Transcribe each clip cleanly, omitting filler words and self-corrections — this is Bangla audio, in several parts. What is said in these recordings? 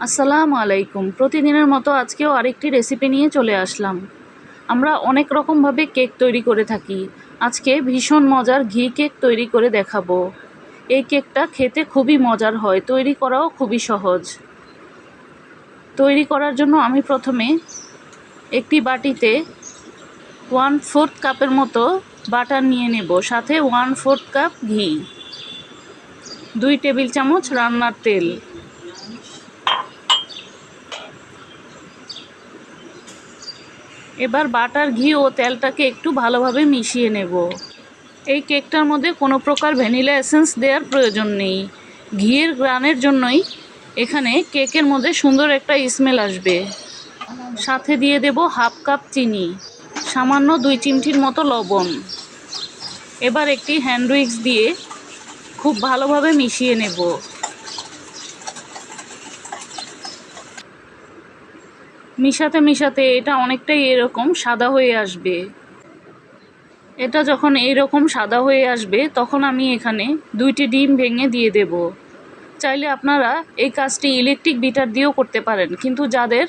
আসসালামু আলাইকুম। প্রতিদিনের মতো আজকেও আরেকটি রেসিপি নিয়ে চলে আসলাম। আমরা অনেক রকমভাবে কেক তৈরি করে থাকি। আজকে ভীষণ মজার ঘি কেক তৈরি করে দেখাবো। এই কেকটা খেতে খুবই মজার হয়, তৈরি করাও খুবই সহজ। তৈরি করার জন্য আমি প্রথমে একটি বাটিতে 1/4 কাপের মতো বাটার নিয়ে নেব, সাথে 1/4 কাপ ঘি, 2 টেবিল চামচ রান্নার তেল। এবার বাটার, ঘি ও তেলটাকে একটু ভালোভাবে মিশিয়ে নেব। এই কেকটার মধ্যে কোনো প্রকার ভ্যানিলা এসেন্স দেওয়ার প্রয়োজন নেই। ঘিয়ের গ্রানের জন্যই এখানে কেকের মধ্যে সুন্দর একটা স্মেল আসবে। সাথে দিয়ে দেব 1/2 কাপ চিনি, সামান্য 2 চিমটির মতো লবণ। এবার একটি হ্যান্ড উইক্স দিয়ে খুব ভালোভাবে মিশিয়ে নেব। মিশাতে মিশাতে এটা অনেকটাই এরকম সাদা হয়ে আসবে। এটা যখন এইরকম সাদা হয়ে আসবে তখন আমি এখানে 2টি ডিম ভেঙে দিয়ে দেব। চাইলে আপনারা এই কাজটি ইলেকট্রিক বিটার দিয়েও করতে পারেন, কিন্তু যাদের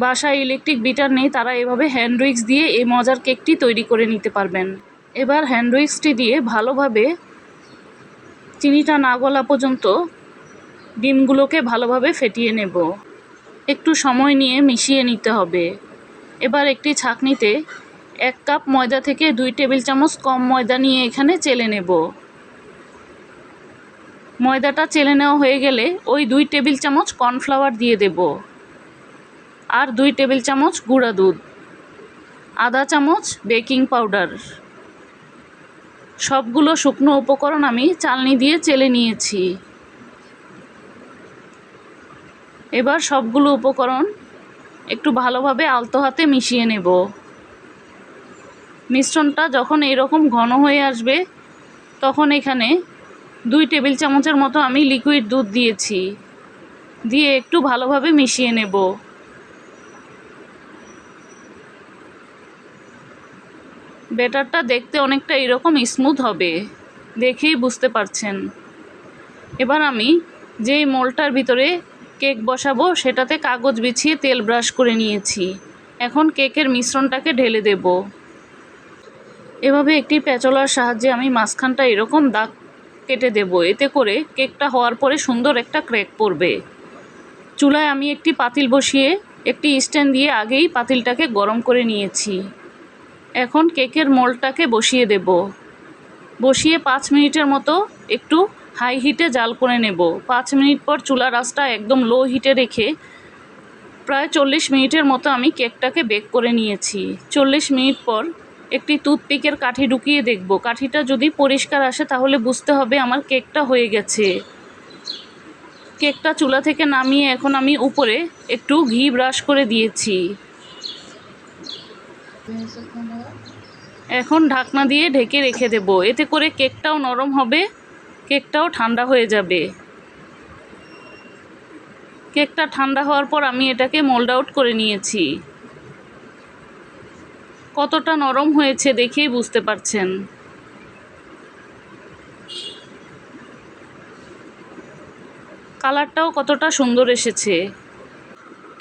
বাসায় ইলেকট্রিক বিটার নেই তারা এভাবে হ্যান্ড উইক্স দিয়ে এই মজার কেকটি তৈরি করে নিতে পারবেন। এবার হ্যান্ড উইক্সটি দিয়ে ভালোভাবে চিনিটা না গলা পর্যন্ত ডিমগুলোকে ভালোভাবে ফেটিয়ে নেব। একটু সময় নিয়ে মিশিয়ে নিতে হবে। এবার একটি ছাঁকনিতে 1 কাপ ময়দা থেকে 2 টেবিল চামচ কম ময়দা নিয়ে এখানে চেলে নেব। ময়দাটা চেলে নেওয়া হয়ে গেলে ওই 2 টেবিল চামচ কর্নফ্লাওয়ার দিয়ে দেব, আর 2 টেবিল চামচ গুঁড়া দুধ, আধা চামচ বেকিং পাউডার। সবগুলো শুকনো উপকরণ আমি চালনি দিয়ে চেলে নিয়েছি। এবার সবগুলো উপকরণ একটু ভালোভাবে আলতো হাতে মিশিয়ে নেব। মিশ্রণটা যখন এরকম ঘন হয়ে আসবে তখন এখানে 2 টেবিল চামচের মতো আমি লিকুইড দুধ দিয়েছি, দিয়ে একটু ভালোভাবে মিশিয়ে নেব। ব্যাটারটা দেখতে অনেকটা এরকম স্মুথ হবে, দেখেই বুঝতে পারছেন। এবার আমি যেই মোল্ডটার ভিতরে কেক বসাবো সেটাতে কাগজ বিছিয়ে তেল ব্রাশ করে নিয়েছি। এখন কেকের মিশ্রণটাকে ঢেলে দেব। এভাবে একটি প্যাচলার সাহায্যে আমি মাঝখানটা এরকম দাগ কেটে দেব, এতে করে কেকটা হওয়ার পরে সুন্দর একটা ক্র্যাক পড়বে। চুলায় আমি একটি পাতিল বসিয়ে একটি স্ট্যান্ড দিয়ে আগেই পাতিলটাকে গরম করে নিয়েছি। এখন কেকের মোল্ডটাকে বসিয়ে দেব। বসিয়ে 5 মিনিটের মতো একটু হাই হিটে জাল করে নেব। 5 মিনিট পর চুলার আঁচটা একদম লো হিটে রেখে প্রায় 40 মিনিটের মতো আমি কেকটাকে বেক করে নিয়েছি। 40 মিনিট পর একটি টুথপিকের কাঠি ঢুকিয়ে দেখব। কাঠিটা যদি পরিষ্কার আসে তাহলে বুঝতে হবে আমার কেকটা হয়ে গেছে। কেকটা চুলা থেকে নামিয়ে এখন আমি উপরে একটু ঘি ব্রাশ করে দিয়েছি। এখন ঢাকনা দিয়ে ঢেকে রেখে দেব, এতে করে কেকটাও নরম হবে, কেকটাও ঠান্ডা হয়ে যাবে। কেকটা ঠান্ডা হওয়ার পর আমি এটাকে মোল্ড আউট করে নিয়েছি। কতটা নরম হয়েছে দেখেই বুঝতে পারছেন। কালারটাও কতটা সুন্দর এসেছে।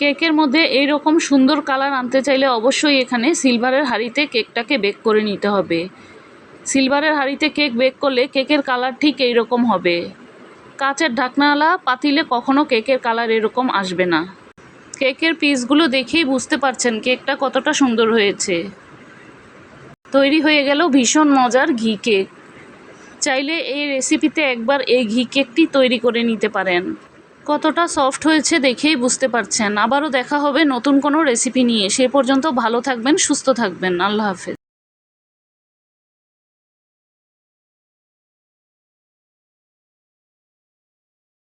কেকের মধ্যে এই রকম সুন্দর কালার আনতে চাইলে অবশ্যই এখানে সিলভারের হাঁড়িতে কেকটাকে বেক করে নিতে হবে। সিলভারের হাঁড়িতে কেক বেক করলে কেকের কালার ঠিক এই রকম হবে। কাচের ঢাকনাওয়ালা পাতিলে কখনো কেকের কালার এরকম আসবে না। কেকের পিসগুলো দেখেই বুঝতে পারছেন কেকটা কতটা সুন্দর হয়েছে। তৈরি হয়ে গেল ভীষণ মজার ঘি কেক। চাইলে এই রেসিপিতে একবার এই ঘি কেকটি তৈরি করে নিতে পারেন। কতটা সফট হয়েছে দেখেই বুঝতে পারছেন। আবারও দেখা হবে নতুন কোনো রেসিপি নিয়ে। সে পর্যন্ত ভালো থাকবেন, সুস্থ থাকবেন। আল্লাহ হাফেজ।